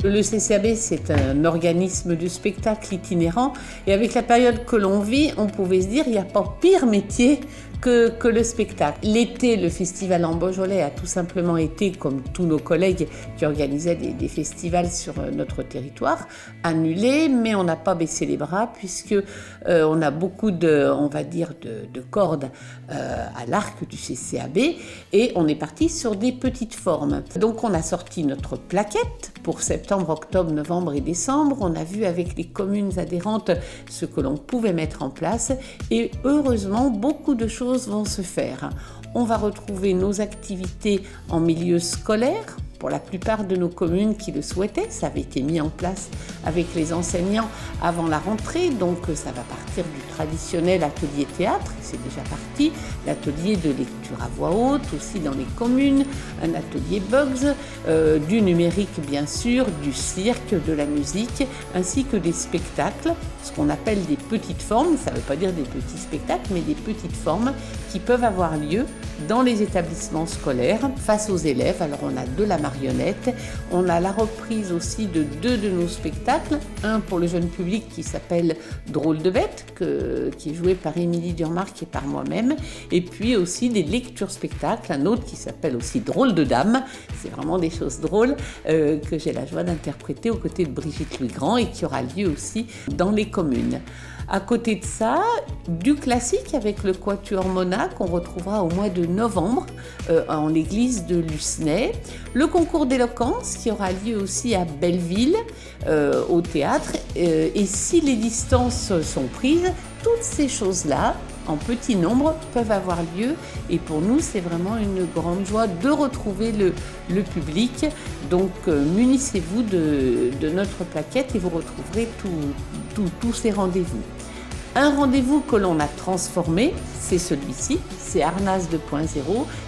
Le CCAB, c'est un organisme de spectacle itinérant et avec la période que l'on vit, on pouvait se dire qu'il n'y a pas pire métier que le spectacle. L'été, le festival en Beaujolais a tout simplement été, comme tous nos collègues qui organisaient des festivals sur notre territoire, annulé, mais on n'a pas baissé les bras puisque on a beaucoup de cordes à l'arc du CCAB et on est parti sur des petites formes. Donc on a sorti notre plaquette pour septembre, octobre, novembre et décembre. On a vu avec les communes adhérentes ce que l'on pouvait mettre en place et heureusement beaucoup de choses vont se faire. On va retrouver nos activités en milieu scolaire pour la plupart de nos communes qui le souhaitaient. Ça avait été mis en place avec les enseignants avant la rentrée, donc ça va partir du traditionnel atelier théâtre, c'est déjà parti, l'atelier de lecture à voix haute aussi dans les communes, un atelier Bugs, du numérique bien sûr, du cirque, de la musique, ainsi que des spectacles, ce qu'on appelle des petites formes, ça ne veut pas dire des petits spectacles, mais des petites formes qui peuvent avoir lieu dans les établissements scolaires face aux élèves. Alors on a de la marionnette, on a la reprise aussi de 2 de nos spectacles, un pour le jeune public qui s'appelle Drôle de bête, qui est joué par Émilie Durmarc et par moi-même, et puis aussi des lectures spectacles, un autre qui s'appelle aussi Drôle de dame, c'est vraiment des choses drôles que j'ai la joie d'interpréter aux côtés de Brigitte Louis-Grand et qui aura lieu aussi dans les communes. À côté de ça, du classique avec le Quatuor Mona qu'on retrouvera au mois de novembre en l'église de Lucenay. Le concours d'éloquence qui aura lieu aussi à Belleville au théâtre. Et si les distances sont prises, toutes ces choses-là, en petit nombre, peuvent avoir lieu. Et pour nous, c'est vraiment une grande joie de retrouver le public. Donc, munissez-vous de notre plaquette et vous retrouverez tous ces rendez-vous. Un rendez-vous que l'on a transformé, c'est celui-ci, c'est Arnas 2.0,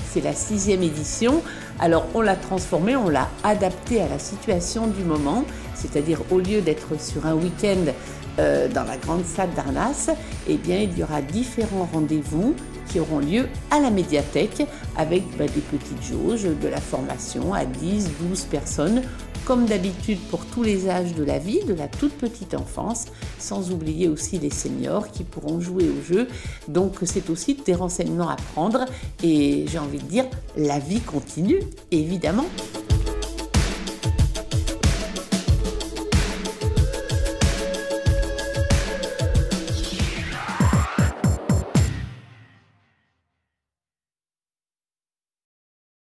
c'est la 6e édition. Alors on l'a transformé, on l'a adapté à la situation du moment, c'est-à-dire au lieu d'être sur un week-end dans la grande salle d'Arnas, eh bien il y aura différents rendez-vous qui auront lieu à la médiathèque avec des petites jauges, de la formation à 10, 12 personnes, comme d'habitude pour tous les âges de la vie, de la toute petite enfance, sans oublier aussi les seniors qui pourront jouer au jeu. Donc c'est aussi des renseignements à prendre et j'ai envie de dire, la vie continue, évidemment.